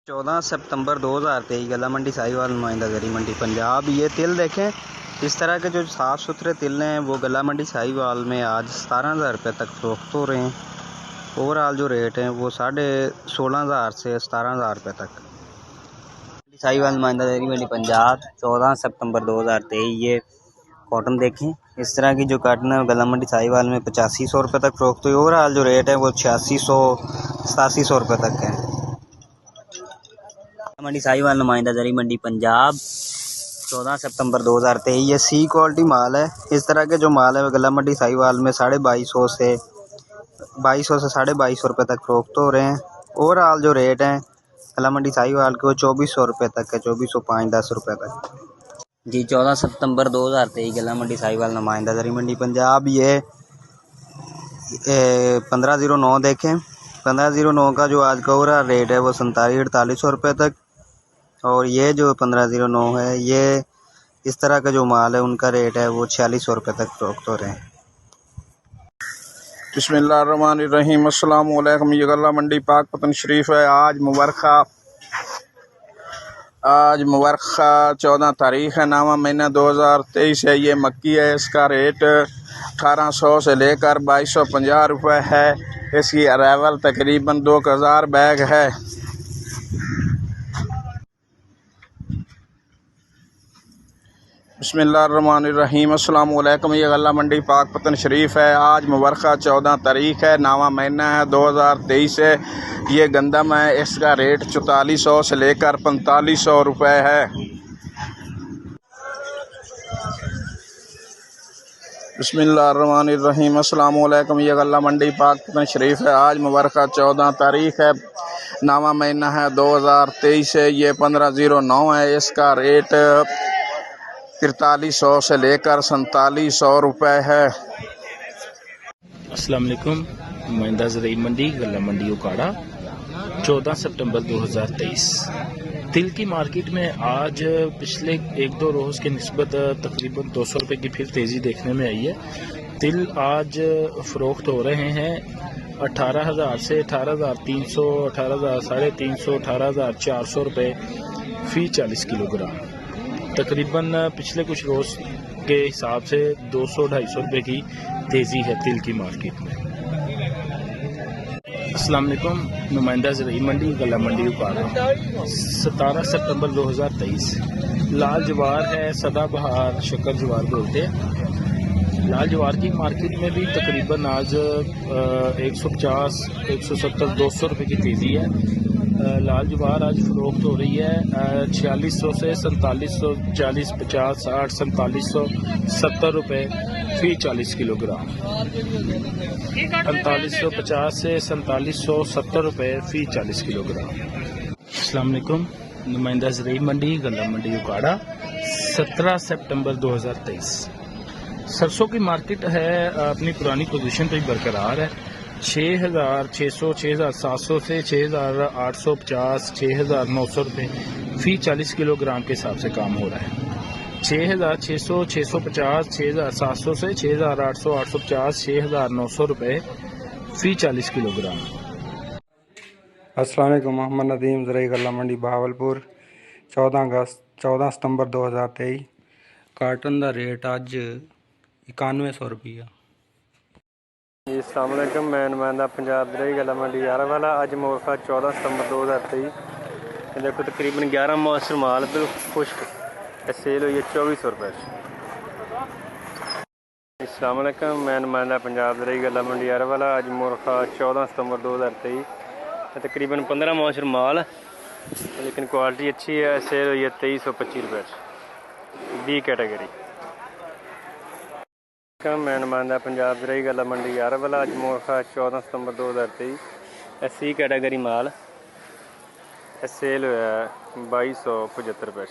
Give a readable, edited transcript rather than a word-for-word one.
14 सितंबर 2023 गला मंडी साहिवाल नुमाइंदा जरी मंडी पंजाब। ये तिल देखें, इस तरह के जो साफ़ सुथरे तिल हैं वो गला मंडी साहिवाल में आज 17,000 रुपये तक फ़रोख्त हो रहे हैं। ओवरऑल जो रेट हैं वो 16,500 से 17,000 रुपये तक। साहिवाल नुमाइंदा जरी मंडी पंजाब 14 सितंबर 2023। ये कॉटन देखें, इस तरह की जो कॉटन है गला मंडी साहिवाल में 8500 रुपये तक फ़रोख्त हुई। ओवरऑल जो रेट है वो 8600 8700 रुपये तक है। मंडी साहिवाल नुमाइंदा जरी मंडी पंजाब 14 सितंबर 2023। ये सी क्वालिटी माल है। इस तरह के जो माल है गला मंडी साहिवाल में 2250 से 2250 रुपये तक फ़रोख्त हो रहे हैं। ओवरऑल जो रेट हैं गला मंडी साहिवाल के वो 2400 रुपये तक है, 2405-10 रुपये तक जी। 14 सितंबर 2023 गला मंडी साहिवाल नुमाइंदा जरी मंडी पंजाब। ये 1509 देखें, 1509 का जो आज का ओवरऑल रेट है वो 47-48 रुपये तक। और ये जो 1509 है ये इस तरह का जो माल है उनका रेट है वो 4600 रुपये तक फ़रोख्त हो रहे हैं। बिस्मिल्लाहिर्रहमानिर्रहीम। अस्सलाम वालेकुम। ये गला मंडी पाकपतन शरीफ है। आज मुबारखा 14 तारीख़ है, नामा महीना 2023 है। ये मक्की है, इसका रेट 1800 से लेकर 2250 रुपये है। इसकी अराइवल तकरीबन 2000 बैग है। बिस्मिल्लाहिर्रहमानिर्रहीम। अस्सलाम वालेकुम। ये गला मंडी पाकपतन शरीफ है। आज मुबारखा 14 तारीख़ है, नावा महीना है 2023 है। ये गंदम है, इसका रेट 4400 से लेकर 4500 रुपये है। बिस्मिल्लाहिर्रहमानिर्रहीम। अस्सलाम वालेकुम। ये गला मंडी पाकपतन शरीफ है। आज मुबारखा 14 तारीख़ है, नावा महीना है 2023 है। ये 1509 है, इसका रेट 4300 से लेकर 4700 रुपये है। अस्सलाम वालेकुम। नुमाइंदा ज़राई मंडी गला मंडी उकाड़ा 14 सितंबर 2023। तिल की मार्केट में आज पिछले 1-2 रोज़ के निस्बत तकरीबन 200 रुपये की फिर तेज़ी देखने में आई है। तिल आज फ़रोख्त हो रहे हैं 18,000 से 18,300, 18,350, 18,400 रुपये फ़ी 40 किलोग्राम। तकरीबन पिछले कुछ रोज़ के हिसाब से 200-250 रुपये की तेज़ी है तिल की मार्केट में। अस्सलाम वालेकुम। नुमाइंदा ज़राई मंडी गला मंडी उकाड़ा 17 सितंबर 2023। लाल जवार है, सदाबहार शक्कर जवार बोलते हैं। लाल जवार की मार्केट में भी तकरीबन आज 150, 170, 200 रुपये की तेज़ी है। लाल जवार आज फ़रोख्त हो रही है 4600 से 4700, 40, 50, 60, 4770 रुपये फ़ी 40 किलोग्राम। 4550 से 4770 रुपये फ़ी 40 किलोग्राम। अस्सलाम वालेकुम। नुमाइंदा ज़राई मंडी गला मंडी उकाड़ा 17 सितंबर 2023। सरसों की मार्केट है अपनी पुरानी पोजीशन पर बरकरार है। 6,600, 6,700 से 6,850, 6,900 रुपये फ़ी 40 किलोग्राम के हिसाब से काम हो रहा है। 6,600, 650, 6,700 से 6,800, 850, 6,900 रुपये फ़ी 40 किलोग्राम। अस्सलाम वालेकुम। मोहम्मद नदीम ज़राई गला मंडी बहावलपुर 14 सितंबर 2023। कार्टन का रेट अज 9100 रुपया। जी अस्सलाम वालेकुम। मैं नुमाइंदा पंजाब ज़राई गला मंडी यारावाला। अज मुबारखा 14 सितंबर 2023। देखो तकरीबन 11 मौसर माल बिल्कुल खुश्क सेल हुई है 2400 रुपये। अस्सलाम वालेकुम। मैं नुमाइंदा पंजाब ज़राई गला मंडी यारावाला। अज मुबारखा 14 सितंबर 2023। तकरीबन 15 मौसर माल, लेकिन क्वालिटी अच्छी है। सेल हुई है 2325 रुपये बी कैटेगरी। मैं नुमाइंदा पंजाब ज़राई गला मंडी यारावाला। अज मुबारखा 14 सितंबर 2023। सी कैटेगरी माल सेल हुआ 2275 रुपये।